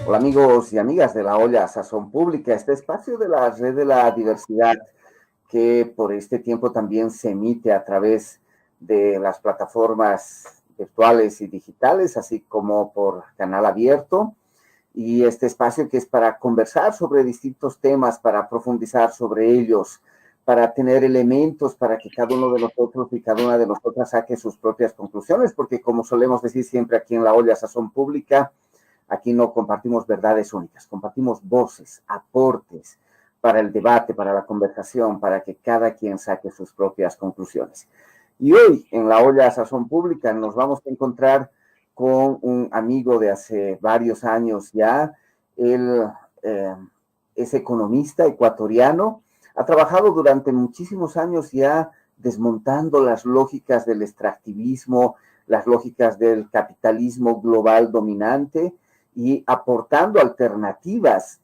Hola amigos y amigas de la olla Sazón Pública, este espacio de la Red de la Diversidad que por este tiempo también se emite a través de las plataformas virtuales y digitales, así como por canal abierto. Y este espacio que es para conversar sobre distintos temas, para profundizar sobre ellos, para tener elementos para que cada uno de nosotros y cada una de nosotras saque sus propias conclusiones, porque como solemos decir siempre aquí en la olla Sazón Pública, aquí no compartimos verdades únicas, compartimos voces, aportes para el debate, para la conversación, para que cada quien saque sus propias conclusiones. Y hoy en la olla Sazón Pública nos vamos a encontrar con un amigo de hace varios años ya. Él es economista ecuatoriano, ha trabajado durante muchísimos años ya desmontando las lógicas del extractivismo, las lógicas del capitalismo global dominante y aportando alternativas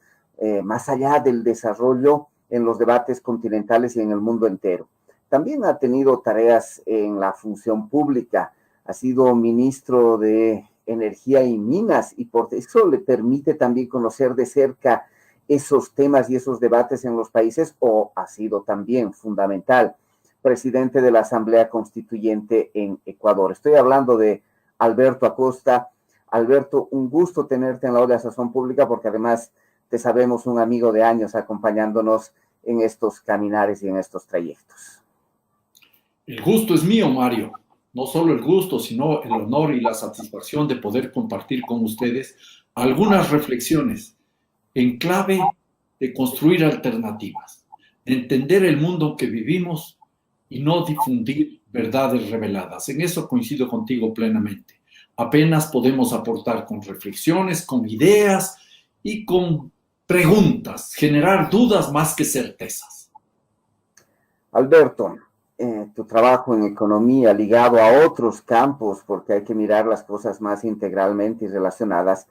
más allá del desarrollo en los debates continentales y en el mundo entero. También ha tenido tareas en la función pública, ha sido ministro de Energía y Minas y por eso le permite también conocer de cerca esos temas y esos debates en los países, o ha sido también fundamental presidente de la Asamblea Constituyente en Ecuador. Estoy hablando de Alberto Acosta. Alberto, un gusto tenerte en la olla Sazón Pública porque además te sabemos un amigo de años acompañándonos en estos caminares y en estos trayectos. El gusto es mío, Mario. No solo el gusto, sino el honor y la satisfacción de poder compartir con ustedes algunas reflexiones en clave de construir alternativas, de entender el mundo que vivimos y no difundir verdades reveladas. En eso coincido contigo plenamente. Apenas podemos aportar con reflexiones, con ideas y con preguntas, generar dudas más que certezas. Alberto, tu trabajo en economía ligado a otros campos, porque hay que mirar las cosas más integralmente y relacionadas,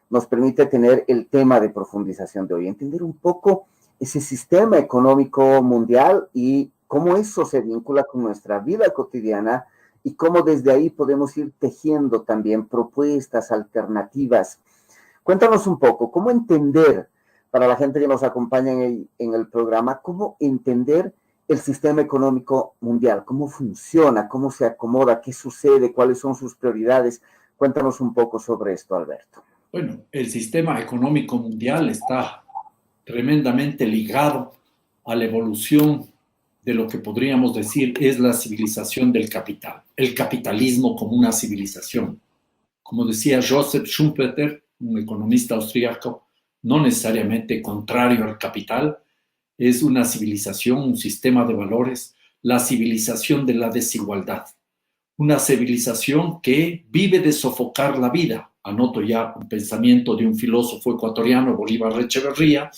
nos permite tener el tema de profundización de hoy, entender un poco ese sistema económico mundial y cómo eso se vincula con nuestra vida cotidiana y cómo desde ahí podemos ir tejiendo también propuestas alternativas. Cuéntanos un poco, ¿cómo entender, para la gente que nos acompaña en el programa, cómo entender el sistema económico mundial? ¿Cómo funciona? ¿Cómo se acomoda? ¿Qué sucede? ¿Cuáles son sus prioridades? Cuéntanos un poco sobre esto, Alberto. Bueno, el sistema económico mundial está tremendamente ligado a la evolución de lo que podríamos decir es la civilización del capital, el capitalismo como una civilización. Como decía Joseph Schumpeter, un economista austríaco, no necesariamente contrario al capital, es una civilización, un sistema de valores, la civilización de la desigualdad. Una civilización que vive de sofocar la vida. Anoto ya un pensamiento de un filósofo ecuatoriano, Bolívar Echeverría,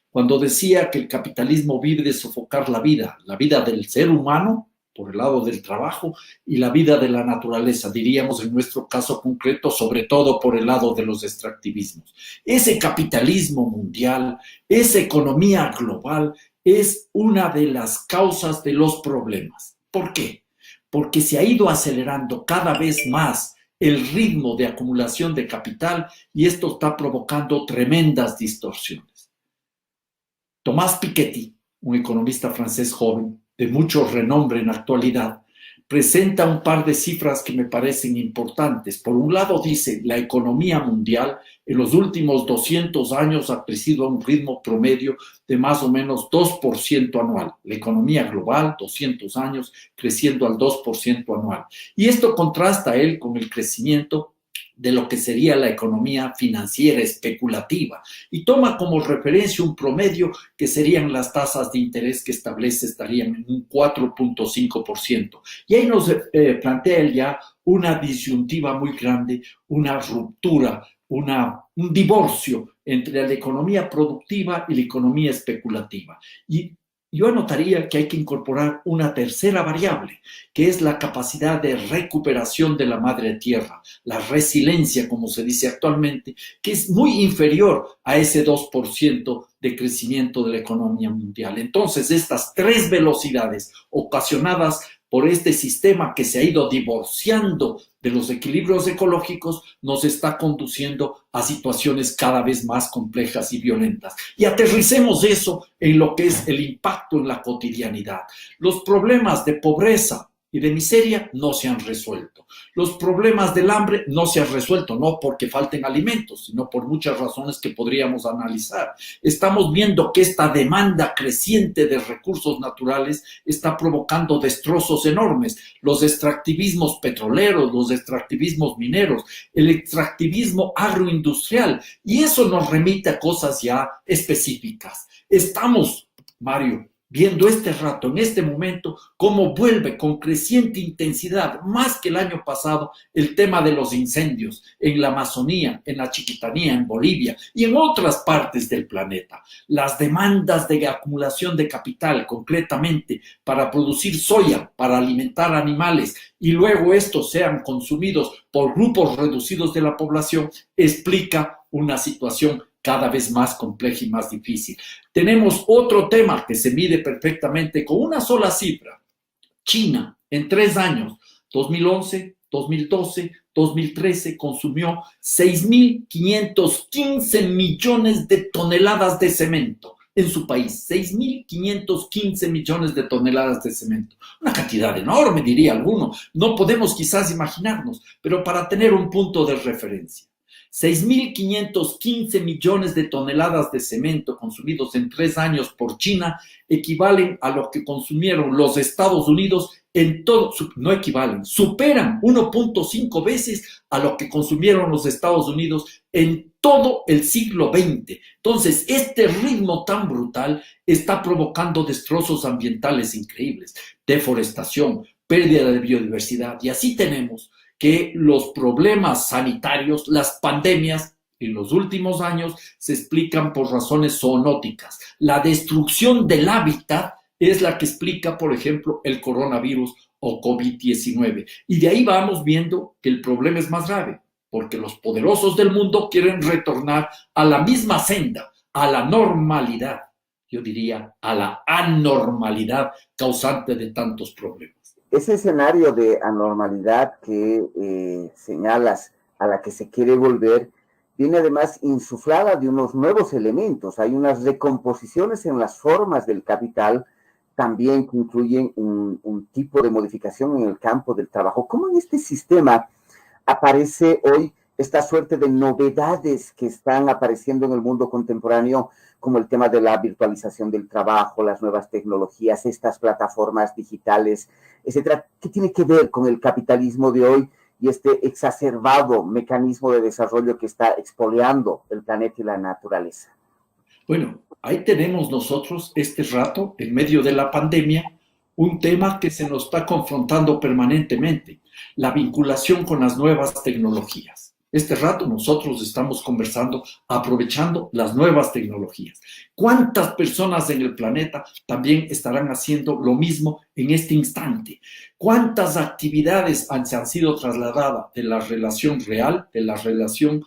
cuando decía que el capitalismo vive de sofocar la vida del ser humano por el lado del trabajo y la vida de la naturaleza, diríamos en nuestro caso concreto, sobre todo por el lado de los extractivismos. Ese capitalismo mundial, esa economía global es una de las causas de los problemas. ¿Por qué? Porque se ha ido acelerando cada vez más el ritmo de acumulación de capital y esto está provocando tremendas distorsiones. Thomas Piketty, un economista francés joven de mucho renombre en la actualidad, presenta un par de cifras que me parecen importantes. Por un lado dice, la economía mundial en los últimos 200 años ha crecido a un ritmo promedio de más o menos 2% anual. La economía global, 200 años, creciendo al 2% anual. Y esto contrasta él con el crecimiento de lo que sería la economía financiera especulativa y toma como referencia un promedio que serían las tasas de interés que establece estarían en un 4.5%. Y ahí nos plantea él ya una disyuntiva muy grande, una ruptura, un divorcio entre la economía productiva y la economía especulativa. Y yo anotaría que hay que incorporar una tercera variable, que es la capacidad de recuperación de la madre tierra, la resiliencia, como se dice actualmente, que es muy inferior a ese 2% de crecimiento de la economía mundial. Entonces, estas tres velocidades ocasionadas por este sistema que se ha ido divorciando de los equilibrios ecológicos, nos está conduciendo a situaciones cada vez más complejas y violentas. Y aterricemos eso en lo que es el impacto en la cotidianidad. Los problemas de pobreza y de miseria no se han resuelto. Los problemas del hambre no se han resuelto, no porque falten alimentos, sino por muchas razones que podríamos analizar. Estamos viendo que esta demanda creciente de recursos naturales está provocando destrozos enormes. Los extractivismos petroleros, los extractivismos mineros, el extractivismo agroindustrial, y eso nos remite a cosas ya específicas. Estamos, Mario, viendo este rato, en este momento, cómo vuelve con creciente intensidad, más que el año pasado, el tema de los incendios en la Amazonía, en la Chiquitanía, en Bolivia y en otras partes del planeta. Las demandas de acumulación de capital, concretamente, para producir soya, para alimentar animales, y luego estos sean consumidos por grupos reducidos de la población, explica una situación cada vez más compleja y más difícil. Tenemos otro tema que se mide perfectamente con una sola cifra. China, en 3 años, 2011, 2012, 2013, consumió 6.515 millones de toneladas de cemento en su país. 6.515 millones de toneladas de cemento. Una cantidad enorme, diría alguno. No podemos quizás imaginarnos, pero para tener un punto de referencia. 6.515 millones de toneladas de cemento consumidos en 3 años por China equivalen a lo que consumieron los Estados Unidos en todo, no equivalen, superan 1.5 veces a lo que consumieron los Estados Unidos en todo el siglo XX. Entonces, este ritmo tan brutal está provocando destrozos ambientales increíbles, deforestación, pérdida de biodiversidad, y así tenemos que los problemas sanitarios, las pandemias en los últimos años se explican por razones zoonóticas. La destrucción del hábitat es la que explica, por ejemplo, el coronavirus o COVID-19. Y de ahí vamos viendo que el problema es más grave, porque los poderosos del mundo quieren retornar a la misma senda, a la normalidad, yo diría a la anormalidad causante de tantos problemas. Ese escenario de anormalidad que señalas, a la que se quiere volver, viene además insuflada de unos nuevos elementos. Hay unas recomposiciones en las formas del capital, también que incluyen un tipo de modificación en el campo del trabajo. ¿Cómo en este sistema aparece hoy esta suerte de novedades que están apareciendo en el mundo contemporáneo, como el tema de la virtualización del trabajo, las nuevas tecnologías, estas plataformas digitales, etcétera? ¿Qué tiene que ver con el capitalismo de hoy y este exacerbado mecanismo de desarrollo que está expoliando el planeta y la naturaleza? Bueno, ahí tenemos nosotros este rato, en medio de la pandemia, un tema que se nos está confrontando permanentemente, la vinculación con las nuevas tecnologías. Este rato nosotros estamos conversando, aprovechando las nuevas tecnologías. ¿Cuántas personas en el planeta también estarán haciendo lo mismo en este instante? ¿Cuántas actividades se han sido trasladadas de la relación real, de la relación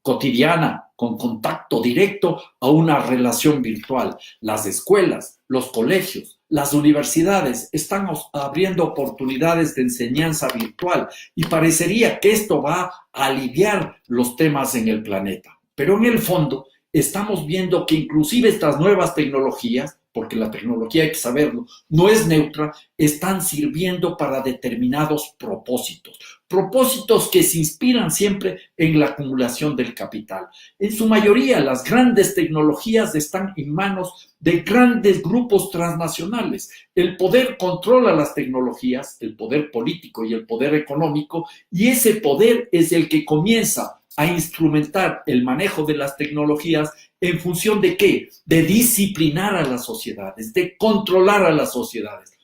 cotidiana, con contacto directo, a una relación virtual? Las escuelas, los colegios, las universidades están abriendo oportunidades de enseñanza virtual y parecería que esto va a aliviar los temas en el planeta. Pero en el fondo estamos viendo que inclusive estas nuevas tecnologías, porque la tecnología, hay que saberlo, no es neutra, están sirviendo para determinados propósitos. Propósitos que se inspiran siempre en la acumulación del capital. En su mayoría, las grandes tecnologías están en manos de grandes grupos transnacionales. El poder controla las tecnologías, el poder político y el poder económico, y ese poder es el que comienza a instrumentar el manejo de las tecnologías en función de ¿qué? De disciplinar a las sociedades, de controlar a las sociedades.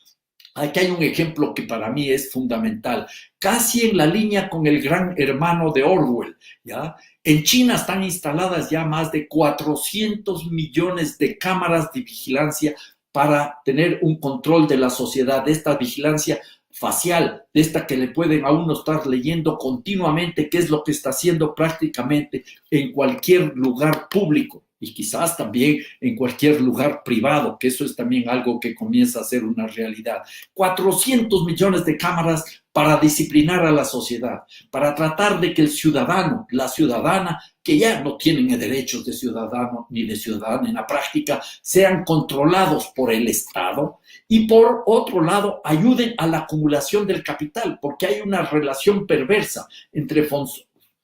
Aquí hay un ejemplo que para mí es fundamental, casi en la línea con el Gran Hermano de Orwell, ¿ya? En China están instaladas ya más de 400 millones de cámaras de vigilancia para tener un control de la sociedad, de esta vigilancia facial, de esta que le pueden a uno estar leyendo continuamente qué es lo que está haciendo prácticamente en cualquier lugar público. y quizás también en cualquier lugar privado, que eso es también algo que comienza a ser una realidad. 400 millones de cámaras para disciplinar a la sociedad, para tratar de que el ciudadano, la ciudadana, que ya no tienen derechos de ciudadano ni de ciudadana en la práctica, sean controlados por el Estado y por otro lado ayuden a la acumulación del capital, porque hay una relación perversa entre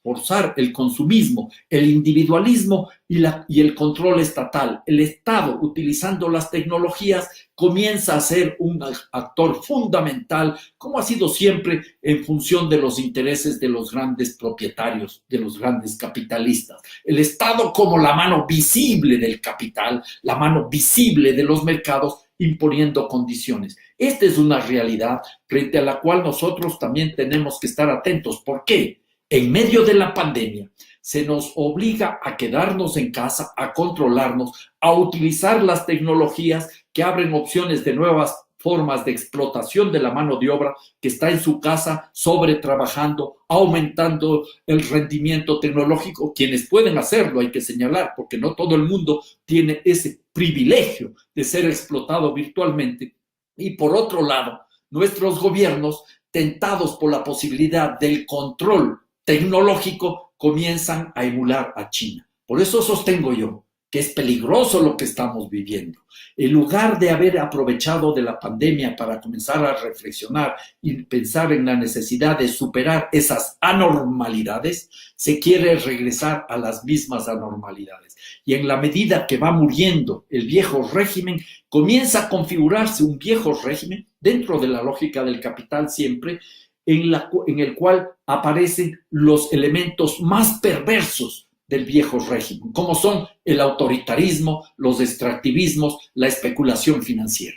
forzar el consumismo, el individualismo y el control estatal. El Estado, utilizando las tecnologías, comienza a ser un actor fundamental, como ha sido siempre, en función de los intereses de los grandes propietarios, de los grandes capitalistas. El Estado como la mano visible del capital, la mano visible de los mercados, imponiendo condiciones. Esta es una realidad frente a la cual nosotros también tenemos que estar atentos. ¿Por qué? En medio de la pandemia, se nos obliga a quedarnos en casa, a controlarnos, a utilizar las tecnologías que abren opciones de nuevas formas de explotación de la mano de obra que está en su casa sobretrabajando, aumentando el rendimiento tecnológico. Quienes pueden hacerlo, hay que señalar, porque no todo el mundo tiene ese privilegio de ser explotado virtualmente. Y por otro lado, nuestros gobiernos, tentados por la posibilidad del control tecnológico, comienzan a emular a China. Por eso sostengo yo que es peligroso lo que estamos viviendo. En lugar de haber aprovechado de la pandemia para comenzar a reflexionar y pensar en la necesidad de superar esas anormalidades, se quiere regresar a las mismas anormalidades. Y en la medida que va muriendo el viejo régimen, comienza a configurarse un viejo régimen dentro de la lógica del capital siempre, en el cual aparecen los elementos más perversos del viejo régimen, como son el autoritarismo, los extractivismos, la especulación financiera.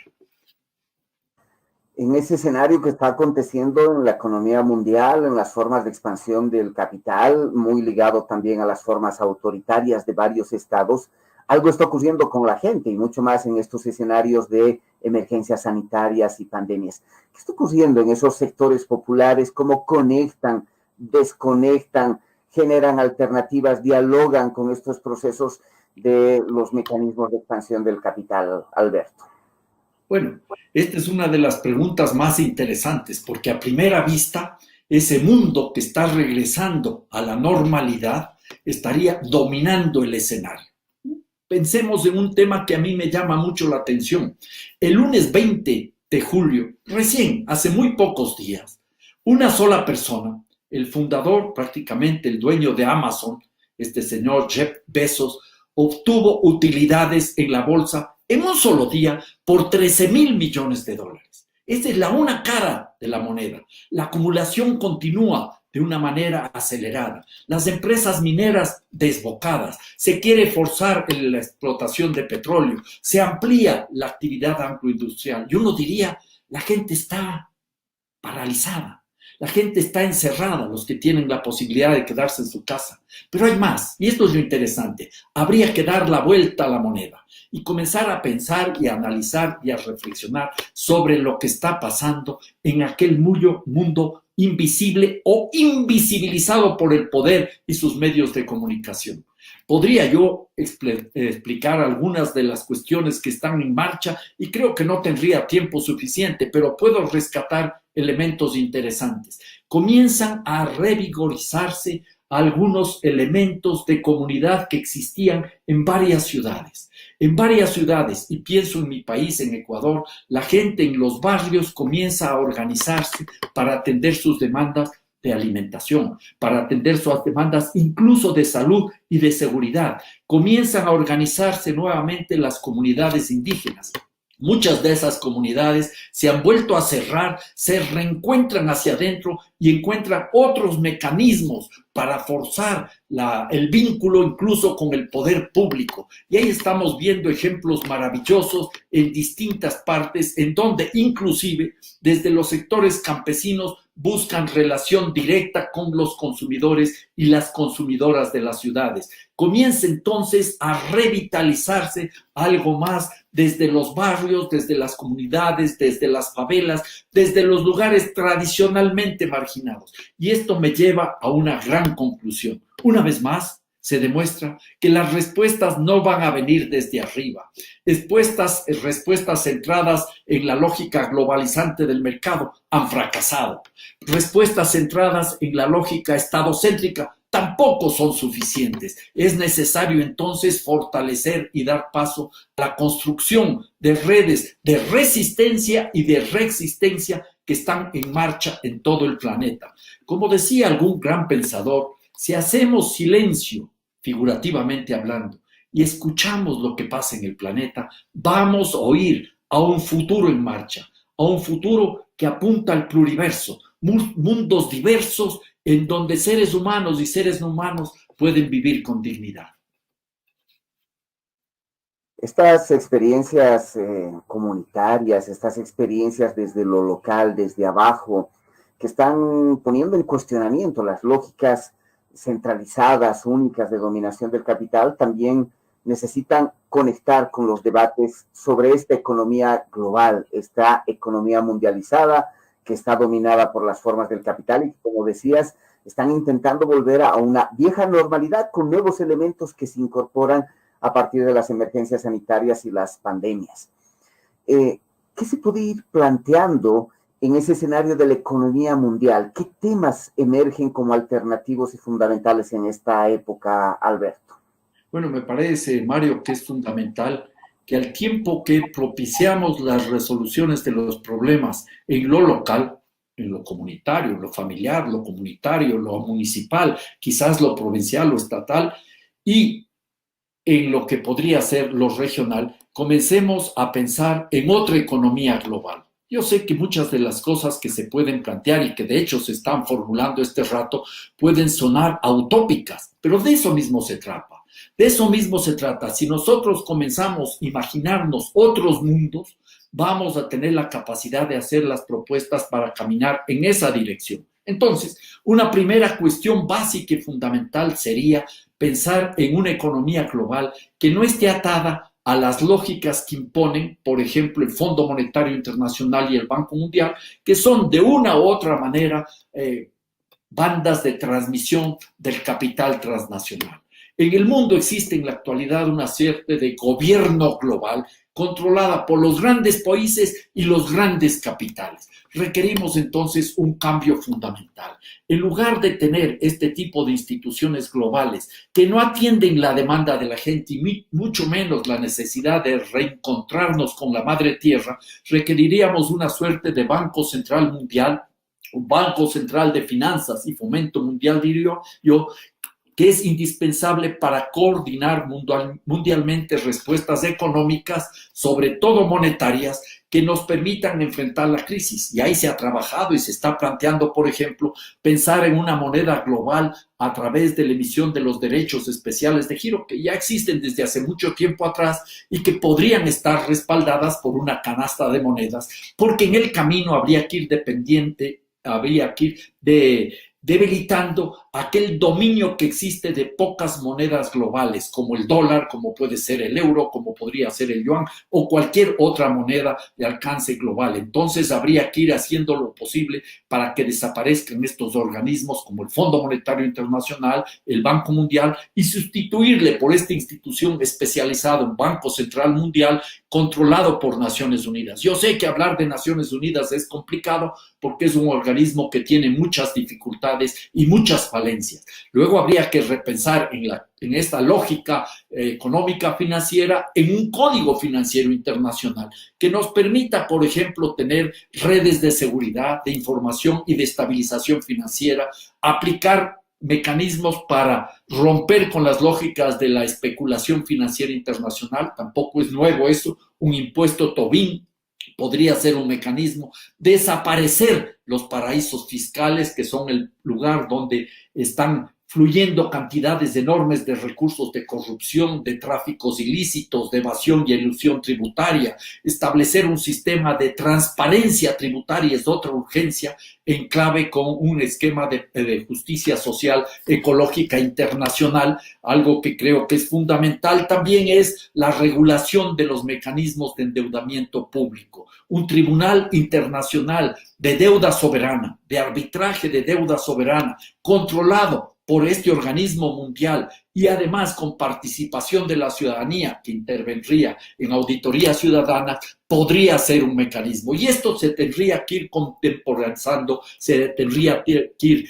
En ese escenario que está aconteciendo en la economía mundial, en las formas de expansión del capital, muy ligado también a las formas autoritarias de varios estados, algo está ocurriendo con la gente y mucho más en estos escenarios de emergencias sanitarias y pandemias. ¿Qué está ocurriendo en esos sectores populares? ¿Cómo conectan, desconectan, generan alternativas, dialogan con estos procesos de los mecanismos de expansión del capital, Alberto? Bueno, esta es una de las preguntas más interesantes, porque a primera vista, ese mundo que está regresando a la normalidad estaría dominando el escenario. Pensemos en un tema que a mí me llama mucho la atención. El lunes 20 de julio, recién, hace muy pocos días, una sola persona, el fundador, prácticamente el dueño de Amazon, este señor Jeff Bezos, obtuvo utilidades en la bolsa en un solo día por 13,000 millones de dólares. Esa es la una cara de la moneda. La acumulación continúa de una manera acelerada. Las empresas mineras desbocadas. Se quiere forzar en la explotación de petróleo. Se amplía la actividad agroindustrial. Y uno diría, la gente está paralizada. La gente está encerrada, los que tienen la posibilidad de quedarse en su casa. Pero hay más, y esto es lo interesante. Habría que dar la vuelta a la moneda y comenzar a pensar y a analizar y a reflexionar sobre lo que está pasando en aquel mundo invisible o invisibilizado por el poder y sus medios de comunicación. Podría yo explicar algunas de las cuestiones que están en marcha y creo que no tendría tiempo suficiente, pero puedo rescatar elementos interesantes. Comienzan a revigorizarse algunos elementos de comunidad que existían en varias ciudades. En varias ciudades, y pienso en mi país, en Ecuador, la gente en los barrios comienza a organizarse para atender sus demandas de alimentación, para atender sus demandas incluso de salud y de seguridad. Comienzan a organizarse nuevamente las comunidades indígenas. Muchas de esas comunidades se han vuelto a cerrar, se reencuentran hacia adentro y encuentran otros mecanismos para forzar el vínculo incluso con el poder público. Y ahí estamos viendo ejemplos maravillosos en distintas partes, en donde inclusive desde los sectores campesinos buscan relación directa con los consumidores y las consumidoras de las ciudades. Comienza entonces a revitalizarse algo más desde los barrios, desde las comunidades, desde las favelas, desde los lugares tradicionalmente marginados. Y esto me lleva a una gran conclusión. Una vez más, se demuestra que las respuestas no van a venir desde arriba. Respuestas centradas en la lógica globalizante del mercado han fracasado. Respuestas centradas en la lógica estadocéntrica tampoco son suficientes. Es necesario entonces fortalecer y dar paso a la construcción de redes de resistencia y de reexistencia que están en marcha en todo el planeta. Como decía algún gran pensador, si hacemos silencio, figurativamente hablando, y escuchamos lo que pasa en el planeta, vamos a oír a un futuro en marcha, a un futuro que apunta al pluriverso, mundos diversos en donde seres humanos y seres no humanos pueden vivir con dignidad. Estas experiencias comunitarias, estas experiencias desde lo local, desde abajo, que están poniendo en cuestionamiento las lógicas centralizadas, únicas de dominación del capital, también necesitan conectar con los debates sobre esta economía global, esta economía mundializada que está dominada por las formas del capital y que, como decías, están intentando volver a una vieja normalidad con nuevos elementos que se incorporan a partir de las emergencias sanitarias y las pandemias. ¿Qué se puede ir planteando en ese escenario de la economía mundial? ¿Qué temas emergen como alternativos y fundamentales en esta época, Alberto? Bueno, me parece, Mario, que es fundamental que al tiempo que propiciamos las resoluciones de los problemas en lo local, en lo comunitario, lo familiar, lo comunitario, lo municipal, quizás lo provincial, lo estatal, y en lo que podría ser lo regional, comencemos a pensar en otra economía global. Yo sé que muchas de las cosas que se pueden plantear y que de hecho se están formulando este rato pueden sonar utópicas, pero de eso mismo se trata. De eso mismo se trata. Si nosotros comenzamos a imaginarnos otros mundos, vamos a tener la capacidad de hacer las propuestas para caminar en esa dirección. Entonces, una primera cuestión básica y fundamental sería pensar en una economía global que no esté atada a las lógicas que imponen, por ejemplo, el Fondo Monetario Internacional y el Banco Mundial, que son de una u otra manera bandas de transmisión del capital transnacional. En el mundo existe en la actualidad una suerte de gobierno global controlada por los grandes países y los grandes capitales. Requerimos entonces un cambio fundamental. En lugar de tener este tipo de instituciones globales que no atienden la demanda de la gente y mucho menos la necesidad de reencontrarnos con la madre tierra, requeriríamos una suerte de Banco Central Mundial, un Banco Central de Finanzas y Fomento Mundial, diría yo, que es indispensable para coordinar mundialmente respuestas económicas, sobre todo monetarias, que nos permitan enfrentar la crisis. Y ahí se ha trabajado y se está planteando, por ejemplo, pensar en una moneda global a través de la emisión de los derechos especiales de giro, que ya existen desde hace mucho tiempo atrás y que podrían estar respaldadas por una canasta de monedas, porque en el camino habría que ir debilitando aquel dominio que existe de pocas monedas globales, como el dólar, como puede ser el euro, como podría ser el yuan o cualquier otra moneda de alcance global. Entonces habría que ir haciendo lo posible para que desaparezcan estos organismos como el Fondo Monetario Internacional, el Banco Mundial, y sustituirle por esta institución especializada, un Banco Central Mundial controlado por Naciones Unidas. Yo sé que hablar de Naciones Unidas es complicado porque es un organismo que tiene muchas dificultades y muchas falencias. Luego habría que repensar en esta lógica económica financiera en un código financiero internacional que nos permita, por ejemplo, tener redes de seguridad, de información y de estabilización financiera, aplicar mecanismos para romper con las lógicas de la especulación financiera internacional. Tampoco es nuevo eso, un impuesto Tobin podría ser un mecanismo, desaparecer los paraísos fiscales, que son el lugar donde están fluyendo cantidades enormes de recursos de corrupción, de tráficos ilícitos, de evasión y elusión tributaria. Establecer un sistema de transparencia tributaria es otra urgencia en clave con un esquema de justicia social ecológica internacional. Algo que creo que es fundamental también es la regulación de los mecanismos de endeudamiento público. Un tribunal internacional de deuda soberana, de arbitraje de deuda soberana, controlado por este organismo mundial y además con participación de la ciudadanía que intervendría en auditoría ciudadana, podría ser un mecanismo. Y esto se tendría que ir contemporizando, se tendría que ir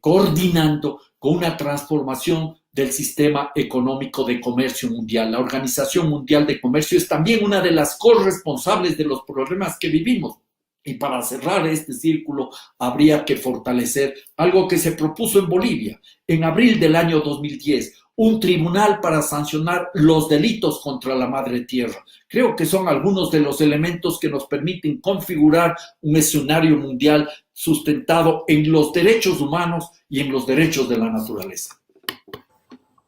coordinando con una transformación del sistema económico de comercio mundial. La Organización Mundial de Comercio es también una de las corresponsables de los problemas que vivimos. Y para cerrar este círculo, habría que fortalecer algo que se propuso en Bolivia en abril del año 2010, un tribunal para sancionar los delitos contra la madre tierra. Creo que son algunos de los elementos que nos permiten configurar un escenario mundial sustentado en los derechos humanos y en los derechos de la naturaleza.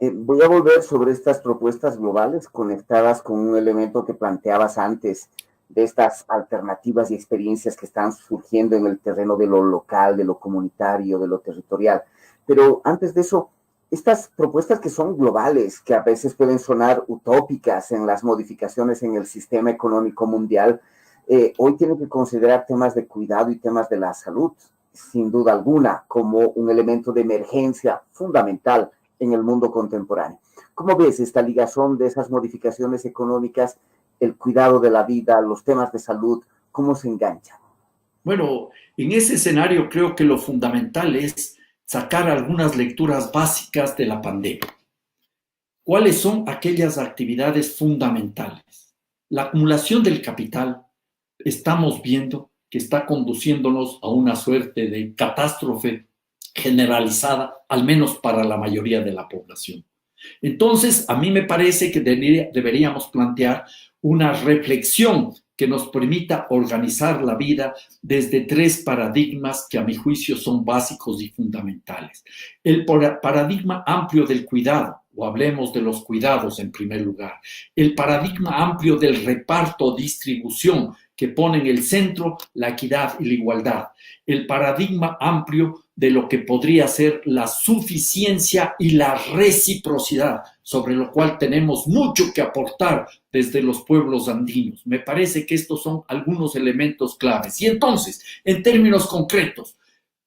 Voy a volver sobre estas propuestas globales conectadas con un elemento que planteabas antes de estas alternativas y experiencias que están surgiendo en el terreno de lo local, de lo comunitario, de lo territorial. Pero antes de eso, estas propuestas que son globales, que a veces pueden sonar utópicas en las modificaciones en el sistema económico mundial, hoy tienen que considerar temas de cuidado y temas de la salud, sin duda alguna, como un elemento de emergencia fundamental en el mundo contemporáneo. ¿Cómo ves esta ligazón de esas modificaciones económicas, el cuidado de la vida, los temas de salud, cómo se enganchan? Bueno, en ese escenario creo que lo fundamental es sacar algunas lecturas básicas de la pandemia. ¿Cuáles son aquellas actividades fundamentales? La acumulación del capital, estamos viendo que está conduciéndonos a una suerte de catástrofe generalizada, al menos para la mayoría de la población. Entonces, a mí me parece que deberíamos plantear una reflexión que nos permita organizar la vida desde tres paradigmas que a mi juicio son básicos y fundamentales. El paradigma amplio del cuidado, o hablemos de los cuidados en primer lugar. El paradigma amplio del reparto, distribución, que pone en el centro la equidad y la igualdad. El paradigma amplio de lo que podría ser la suficiencia y la reciprocidad, sobre lo cual tenemos mucho que aportar desde los pueblos andinos. Me parece que estos son algunos elementos claves. Y entonces, en términos concretos,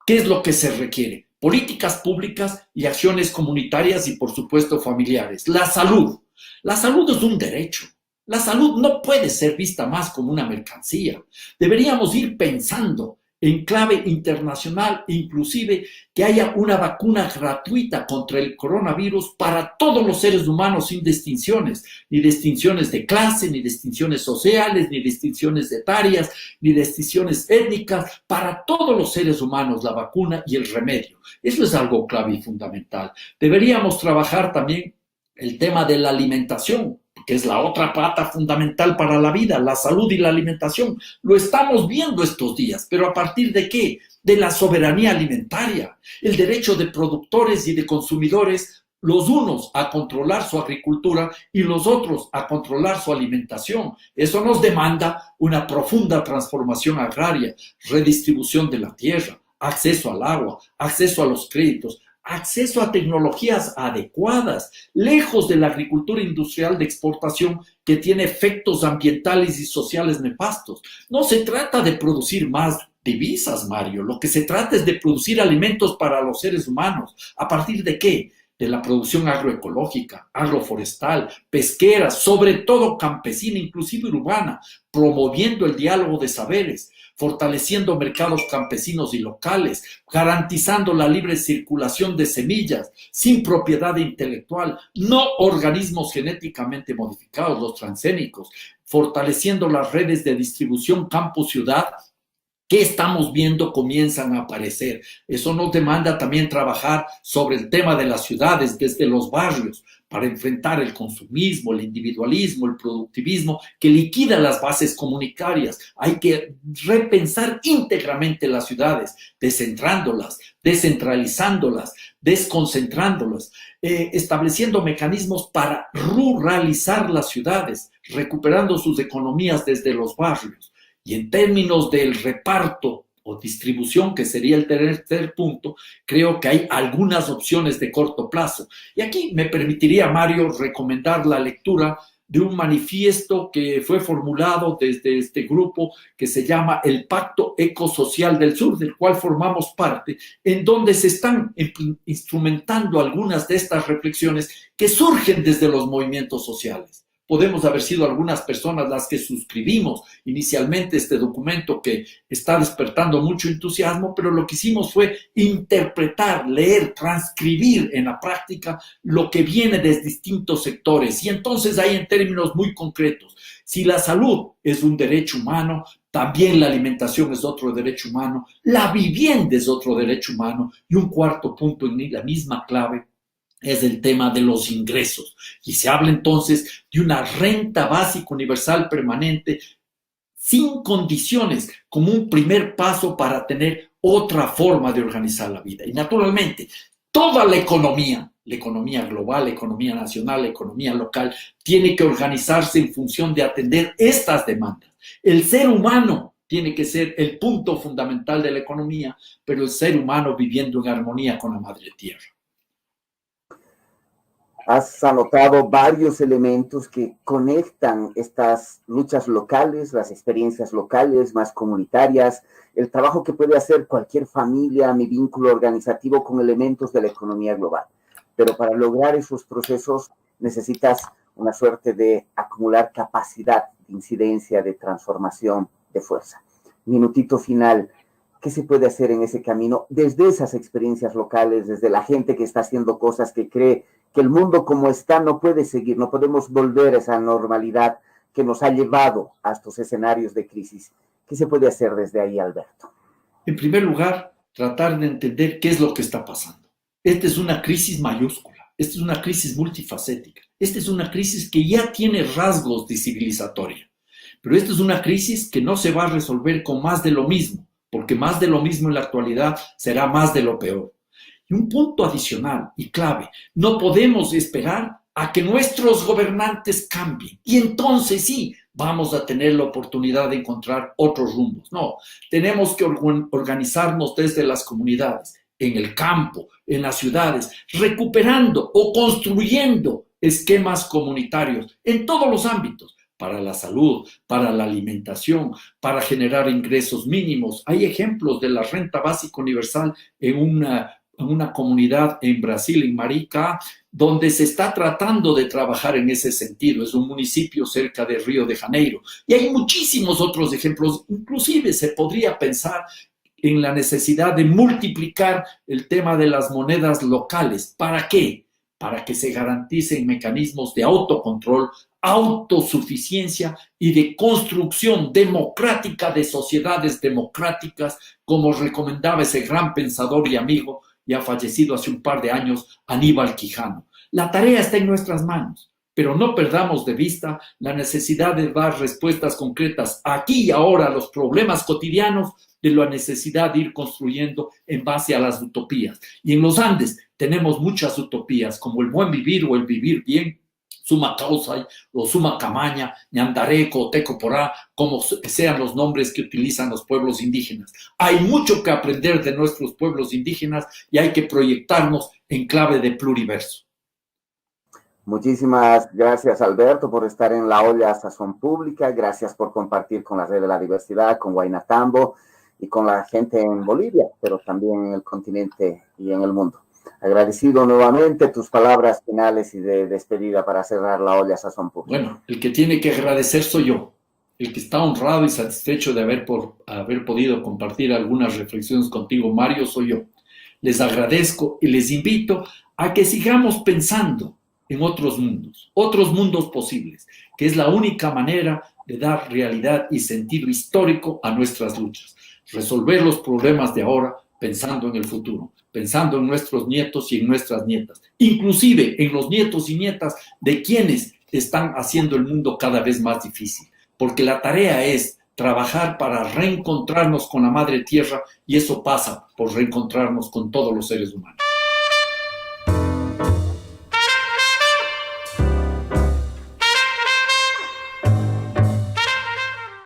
¿qué es lo que se requiere? Políticas públicas y acciones comunitarias y, por supuesto, familiares. La salud. La salud es un derecho. La salud no puede ser vista más como una mercancía. Deberíamos ir pensando en clave internacional, inclusive que haya una vacuna gratuita contra el coronavirus para todos los seres humanos sin distinciones, ni distinciones de clase, ni distinciones sociales, ni distinciones etarias, ni distinciones étnicas, para todos los seres humanos la vacuna y el remedio. Eso es algo clave y fundamental. Deberíamos trabajar también el tema de la alimentación, que es la otra pata fundamental para la vida, la salud y la alimentación. Lo estamos viendo estos días, pero ¿a partir de qué? De la soberanía alimentaria, el derecho de productores y de consumidores, los unos a controlar su agricultura y los otros a controlar su alimentación. Eso nos demanda una profunda transformación agraria, redistribución de la tierra, acceso al agua, acceso a los créditos, acceso a tecnologías adecuadas, lejos de la agricultura industrial de exportación que tiene efectos ambientales y sociales nefastos. No se trata de producir más divisas, Mario. Lo que se trata es de producir alimentos para los seres humanos. ¿A partir de qué? De la producción agroecológica, agroforestal, pesquera, sobre todo campesina, inclusive urbana, promoviendo el diálogo de saberes, fortaleciendo mercados campesinos y locales, garantizando la libre circulación de semillas, sin propiedad intelectual, no organismos genéticamente modificados, los transgénicos, fortaleciendo las redes de distribución campo-ciudad, que estamos viendo comienzan a aparecer. Eso nos demanda también trabajar sobre el tema de las ciudades desde los barrios para enfrentar el consumismo, el individualismo, el productivismo que liquida las bases comunitarias. Hay que repensar íntegramente las ciudades, descentrándolas, descentralizándolas, desconcentrándolas, estableciendo mecanismos para ruralizar las ciudades, recuperando sus economías desde los barrios. Y en términos del reparto o distribución, que sería el tercer punto, creo que hay algunas opciones de corto plazo. Y aquí me permitiría, Mario, recomendar la lectura de un manifiesto que fue formulado desde este grupo que se llama el Pacto Ecosocial del Sur, del cual formamos parte, en donde se están instrumentando algunas de estas reflexiones que surgen desde los movimientos sociales. Podemos haber sido algunas personas las que suscribimos inicialmente este documento que está despertando mucho entusiasmo, pero lo que hicimos fue interpretar, leer, transcribir en la práctica lo que viene de distintos sectores. Y entonces hay en términos muy concretos, si la salud es un derecho humano, también la alimentación es otro derecho humano, la vivienda es otro derecho humano, y un cuarto punto en la misma clave es el tema de los ingresos. Y se habla entonces de una renta básica universal permanente sin condiciones como un primer paso para tener otra forma de organizar la vida. Y naturalmente, toda la economía global, la economía nacional, la economía local, tiene que organizarse en función de atender estas demandas. El ser humano tiene que ser el punto fundamental de la economía, pero el ser humano viviendo en armonía con la madre tierra. Has anotado varios elementos que conectan estas luchas locales, las experiencias locales más comunitarias, el trabajo que puede hacer cualquier familia, mi vínculo organizativo con elementos de la economía global. Pero para lograr esos procesos necesitas una suerte de acumular capacidad de incidencia, de transformación, de fuerza. Minutito final. ¿Qué se puede hacer en ese camino desde esas experiencias locales, desde la gente que está haciendo cosas, que cree que el mundo como está no puede seguir, no podemos volver a esa normalidad que nos ha llevado a estos escenarios de crisis? ¿Qué se puede hacer desde ahí, Alberto? En primer lugar, tratar de entender qué es lo que está pasando. Esta es una crisis mayúscula, esta es una crisis multifacética, esta es una crisis que ya tiene rasgos de civilizatoria, pero esta es una crisis que no se va a resolver con más de lo mismo, porque más de lo mismo en la actualidad será más de lo peor. Y un punto adicional y clave, no podemos esperar a que nuestros gobernantes cambien y entonces sí vamos a tener la oportunidad de encontrar otros rumbos. No, tenemos que organizarnos desde las comunidades, en el campo, en las ciudades, recuperando o construyendo esquemas comunitarios en todos los ámbitos, para la salud, para la alimentación, para generar ingresos mínimos. Hay ejemplos de la renta básica universal en una comunidad en Brasil, en Maricá, donde se está tratando de trabajar en ese sentido. Es un municipio cerca de Río de Janeiro. Y hay muchísimos otros ejemplos. Inclusive se podría pensar en la necesidad de multiplicar el tema de las monedas locales. ¿Para qué? Para que se garanticen mecanismos de autocontrol, autosuficiencia y de construcción democrática de sociedades democráticas, como recomendaba ese gran pensador y amigo ya fallecido hace un par de años, Aníbal Quijano. La tarea está en nuestras manos, pero no perdamos de vista la necesidad de dar respuestas concretas aquí y ahora a los problemas cotidianos, de la necesidad de ir construyendo en base a las utopías. Y en los Andes tenemos muchas utopías, como el buen vivir o el vivir bien, Suma Causay o Suma Camaña, Ñandareco o Tecoporá, como sean los nombres que utilizan los pueblos indígenas. Hay mucho que aprender de nuestros pueblos indígenas y hay que proyectarnos en clave de pluriverso. Muchísimas gracias, Alberto, por estar en La Olla Sazón Pública. Gracias por compartir con la Red de la Diversidad, con Guaynatambo y con la gente en Bolivia, pero también en el continente y en el mundo. Agradecido nuevamente tus palabras finales y de despedida para cerrar La Olla Sazón Pública. Bueno, el que tiene que agradecer soy yo. El que está honrado y satisfecho de haber podido compartir algunas reflexiones contigo, Mario, soy yo. Les agradezco y les invito a que sigamos pensando en otros mundos posibles, que es la única manera de dar realidad y sentido histórico a nuestras luchas. Resolver los problemas de ahora pensando en el futuro, pensando en nuestros nietos y en nuestras nietas, inclusive en los nietos y nietas de quienes están haciendo el mundo cada vez más difícil, porque la tarea es trabajar para reencontrarnos con la madre tierra y eso pasa por reencontrarnos con todos los seres humanos.